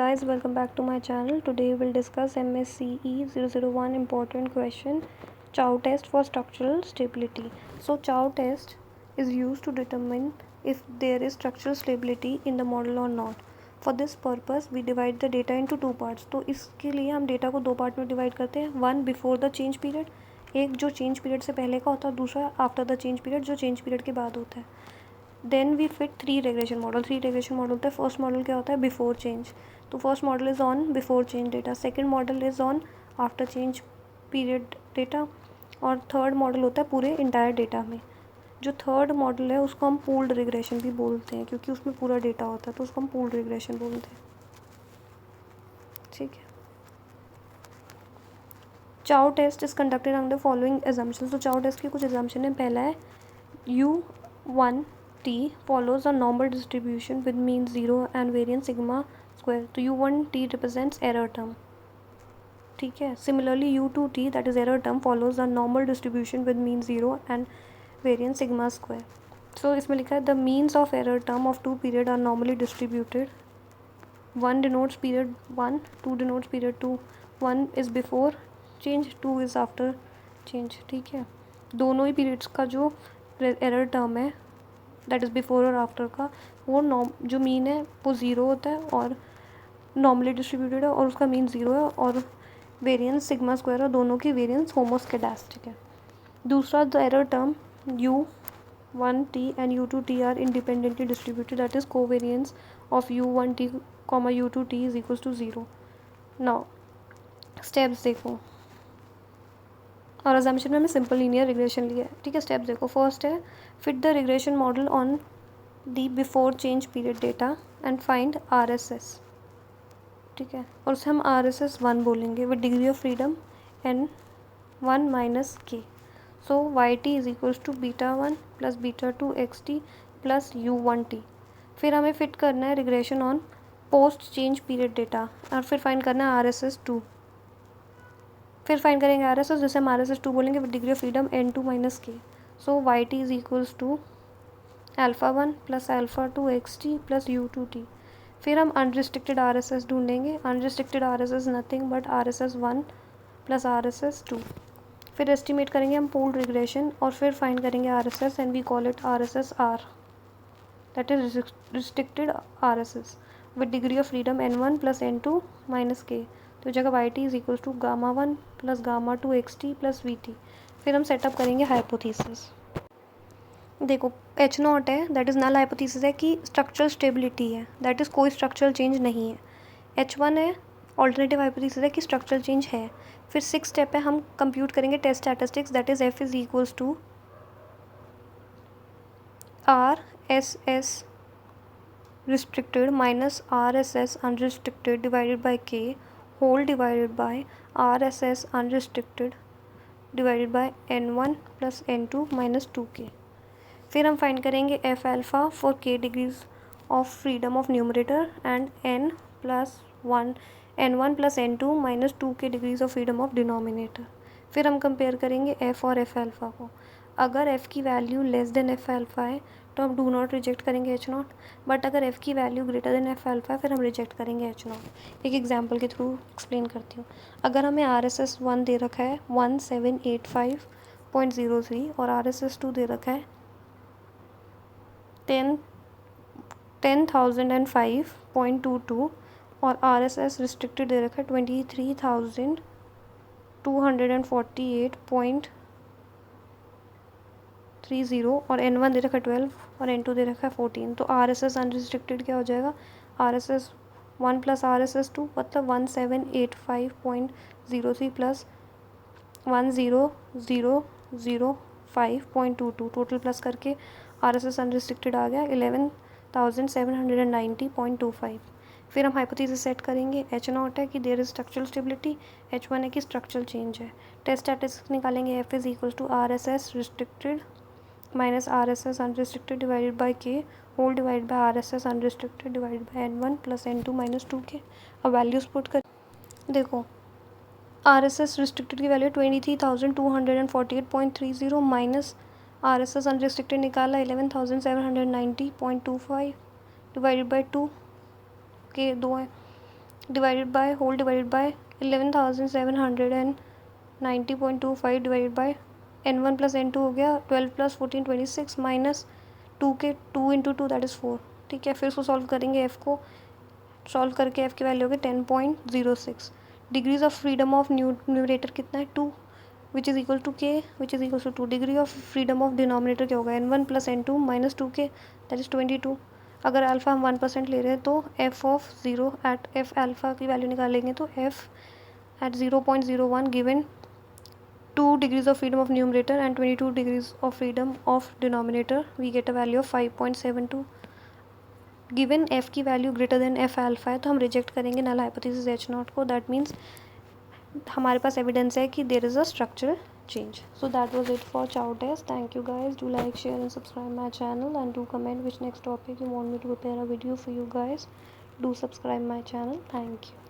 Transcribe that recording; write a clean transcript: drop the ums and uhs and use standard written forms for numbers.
guys, welcome back to my channel. Today we will discuss MSCE 001 important question, Chow test for structural stability. So Chow test is used to determine if there is structural stability in the model or not. For this purpose we divide the data into two parts. तो इसके लिए हम data को दो part में divide करते हैं. One before the change period, एक जो चेंज पीरियड से पहले का होता है, दूसरा आफ्टर द चेंज पीरियड जो चेंज पीरियड के बाद होता है. Then we fit three regression model होता है. फर्स्ट मॉडल क्या होता है? Before change. तो first model is on before change data, second model is on after change period data, और थर्ड मॉडल होता है पूरे इंटायर डेटा में. जो थर्ड मॉडल है उसको हम पूल्ड रिग्रेशन भी बोलते हैं, क्योंकि उसमें पूरा डेटा होता है, तो उसको हम पूल्ड रिग्रेशन बोलते हैं. ठीक है. Chow test is conducted on the following assumption. तो चाउ टेस्ट की कुछ एजम्पशन है. पहला है U1T follows a normal distribution with mean 0 and variance sigma square. तो U1T represents error term. ठीक है. Similarly U2T, that is error term, follows a normal distribution with mean 0 and variance sigma square. So इसमें लिखा है the means of error term of two period are normally distributed. 1 denotes period 1, 2 denotes period 2. 1 is before change, 2 is after change. ठीक है. दोनों ही periods का जो error term है, that is before और आफ्टर का, वो जो मीन है वो ज़ीरो होता है और नॉर्मली डिस्ट्रीब्यूटेड है और उसका मीन ज़ीरो है, और वेरिएंस सिग्मा स्क्वायर, और दोनों की वेरिएंस होमोस्केडास्टिक है. दूसरा, the error term U1T and U2T are independently distributed, that is covariance of U1T, U2T is equals to zero. Now steps देखो, और अजम्पशन में हमें सिंपल लीनियर रिग्रेशन लिया है. ठीक है. स्टेप्स देखो. फर्स्ट है fit the regression model on the before change period data and find RSS. ठीक है. और उसे हम RSS 1 बोलेंगे with degree of freedom N1 minus K. So YT is equals to β1 plus β2 XT plus U1T. फिर हमें fit करना है regression on post change period data, और फिर फाइंड करना है RSS 2. फिर फाइंड करेंगे RSS, जिसे हम RSS 2 बोलेंगे with degree of freedom N2 minus K. So YT is equals to α1 plus α2 XT plus U2T. फिर हम अनरिस्ट्रिक्टेड RSS ढूंढेंगे. Unrestricted RSS nothing but RSS 1 plus RSS 2. फिर एस्टिमेट करेंगे हम पूल्ड रिग्रेशन, और फिर फाइंड करेंगे RSS and we call it RSS R, that is restricted RSS with degree of freedom N1 plus N2 minus K. तो जगह YT is equals to γ1 plus γ2 XT plus VT. फिर हम setup करेंगे hypothesis. देखो H0 है, that is null hypothesis है कि structural stability है, दैट इज़ कोई स्ट्रक्चरल चेंज नहीं है. H1 है, ऑल्टरनेटिव हाइपोथेसिस है कि स्ट्रक्चरल चेंज है. फिर 6 स्टेप है, हम कंप्यूट करेंगे test statistics, that is F is equals to RSS restricted minus RSS unrestricted divided by K whole divided by RSS unrestricted divided by N1 plus N2 minus 2K. फिर हम find करेंगे F alpha for K degrees of freedom of numerator and N1 plus N2 minus 2K degrees of freedom of denominator. फिर हम compare करेंगे F और F alpha को. अगर F की value less than F alpha है तो हम डू नॉट रिजेक्ट करेंगे H0, बट अगर F की value greater than F alpha है फिर हम रिजेक्ट करेंगे H0. एक एग्जांपल के थ्रू एक्सप्लेन करती हूँ. अगर हमें RSS 1 दे रखा है 1785.03 और RSS 2 दे रखा है 10,005.22 और RSS रिस्ट्रिक्टेड दे रखा है 23,248.30 और N1 दे रखा है 12 और N2 दे रखा है 14. तो RSS अनरिस्ट्रिक्टेड क्या हो जाएगा? RSS 1 प्लस RSS 2 मतलब 1785.03 प्लस 10,005.22. टोटल प्लस करके RSS अनरिस्ट्रिक्टेड आ गया 11,790.25. फिर हम हाइपोथेसिस सेट करेंगे. H0 है कि there is structural stability, H1 है कि स्ट्रक्चरल चेंज है. टेस्ट स्टैटिस्टिक्स निकालेंगे. F is equals to RSS restricted minus RSS unrestricted divided by K whole divide by RSS unrestricted divided by N1 plus N2 minus 2K. अब values put कर देखो. RSS restricted की value 23,248.30 minus RSS unrestricted निकाला 11,790.25 divided by 2 के 2 है. Divided by 11,790.25 divided by n1 plus n2 हो गया 12 plus 14 26 minus 2 के 2 इंटू 2 दैट इज़ 4। ठीक है, फिर उसको सॉल्व करेंगे, f को सॉल्व करके f की वैल्यू होगी 10.06। Degrees of freedom of numerator कितना है 2 which is equal to k which is equal to 2। Degree of freedom of denominator क्या होगा n1 plus n2 minus 2k that is 22। अगर अल्फ़ा हम 1% ले रहे हैं तो f of 0 at f alpha की वैल्यू निकालेंगे तो f at 0.01 given 2 degrees of freedom of numerator and 22 degrees of freedom of denominator, we get a value of 5.72। Given f की value greater than f alpha है तो हम reject करेंगे null hypothesis h not को। That means हमारे पास evidence है कि there is a structural change. So that was it for chow test. Thank you guys. Do like, share and subscribe my channel, and do comment which next topic you want me to prepare a video for you guys. Do subscribe my channel. Thank you.